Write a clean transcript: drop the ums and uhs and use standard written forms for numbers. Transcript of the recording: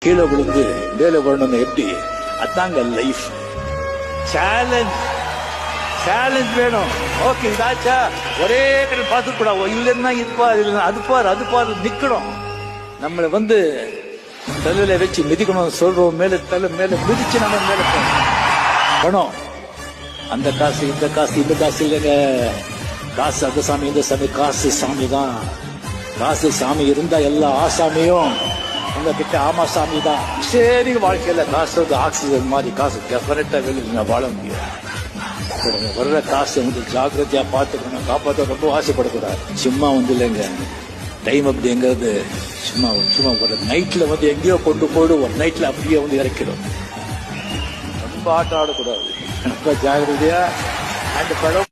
கீழே விழுந்து மேலே வரணும் எப்படி? அதாங்க லைஃப். சேலஞ்ச் சேலஞ்ச் வேணும். ஓகே இதாச்சா ஒரே கடல் பார்த்துக்க கூடாது. இல்லைன்னா இது பாரு, இல்லைன்னா அது பாரு, அது பாரு நிக்கணும். நம்மளை தலையில வச்சு மிதிக்கணும் சொல்றோம். மேல தலை மேல மிதிச்சு நம்ம மேல பணம், அந்த காசு இந்த காசு இந்த காசு இல்லைங்க. காசு அந்த சாமி இந்த சாமி, காசு சாமி தான். காசு சாமி இருந்தா எல்லா ஆசாமியும் உங்ககிட்ட ஆமா சாமி தான். சரி, வாழ்க்கையில காசு வந்து ஆக்சிஜன் மாதிரி காசு டெஃபினட்டா வெளியே வாழ முடியும். வர்ற காசு ஜாக்கிரதையா பார்த்துக்கணும், காப்பாற்ற ரொம்ப ஆசைப்படக்கூடாது. சும்மா இல்லைங்க டைம் அப்படிங்கிறது. சும்மா சும்மா ஒரு நைட்ல எங்கேயோ கொண்டு போடு, ஒரு நைட்ல அப்படியே இறக்கிடும். ரொம்ப ஆட்டம் ஆடக்கூடாது. ரொம்ப ஜாகிரதையா அந்த படம்